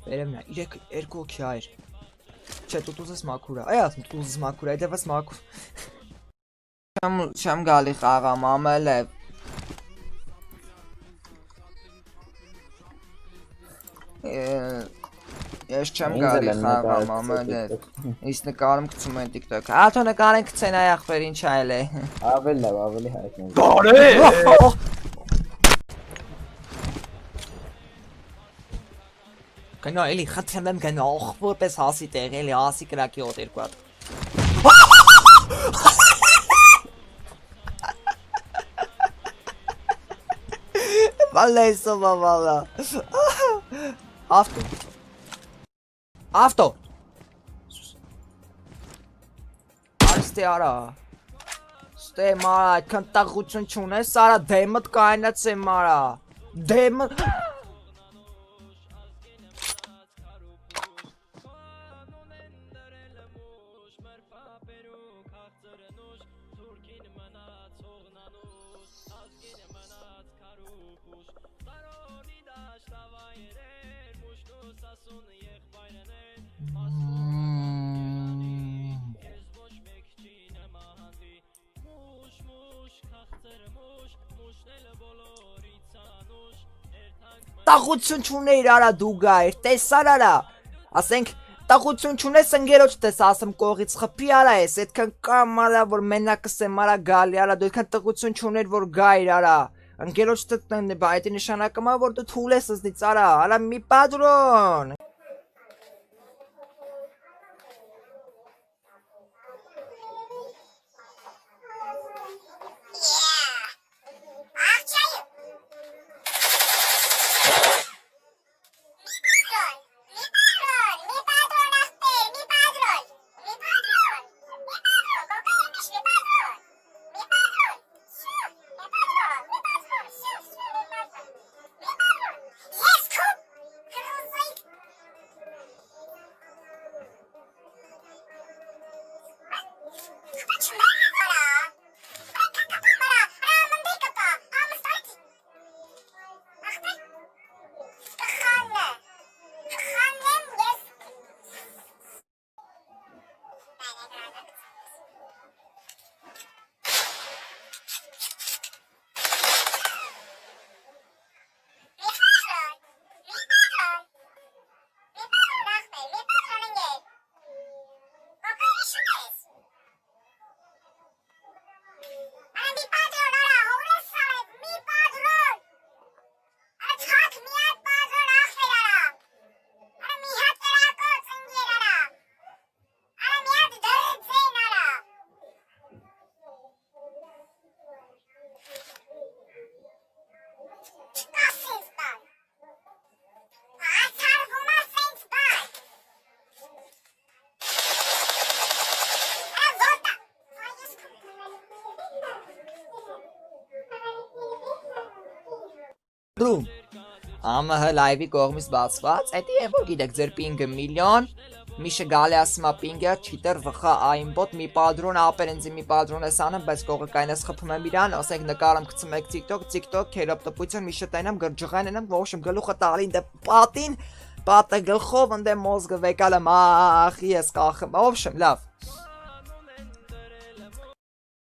Վերև նա 3 2 հոգի այր։ Չէ, դու ուզես մաքուր է։ Այ ասում դու ուզես մաքուր է, դեպս մաքուր։ Չեմ գալի խաղամ, ամել է։ Ես չեմ գալի խաղամ, ամել է։ Իսկ նկարում գցում են TikTok։ Աթո նկարեն գցեն այ ախպեր ինչ այլ է։ Ավելի հայտնի։ Բարե։ Գնա էլի խնդրեմ եմ գնա որպես հասի տեղ էլի հասի կրակի օդ երկու հատ։ Վալեսո բավալա։ Ավտո։ Արստե արա։ Ստե մարա այդքան տաղություն չունես, արա դեմդ կայնացե մարա։ Դեմդ Տաղություն չունեիր արա դու գայր, տեսար արա, ասենք տաղություն չունես ընգերոջ տես ասեմ կողից խպի արա ես, այդքան կամ արա որ մենակս եմ արա գալի արա, դու այդքան տաղություն չուներ որ գայր արա, ընգերոջ տես այդ նշանակում որ դու թուլ ես ըզնից արա մի պատրոն։ Բրում, ամհ լայվի կողմից բացված, էդի է որ գիտեք ձեր պինգը միլիոն, միշը գալի ասմա պինգը, չիտեր վխա այմբոտ, մի պադրոն ապերենձի մի պադրոն ես անում, բայց կողը կայնես խպում եմ իրան, ասենք նկարում կծում եք TikTok, կերոպ տպույցն միշը տայնամ, գրջղան ենամ, ոշմ գլուխը տալի ինդ պատին, պատը գլխով, ընդ մոզգը վեկալը մախի ես կախım, ոշմ լավ,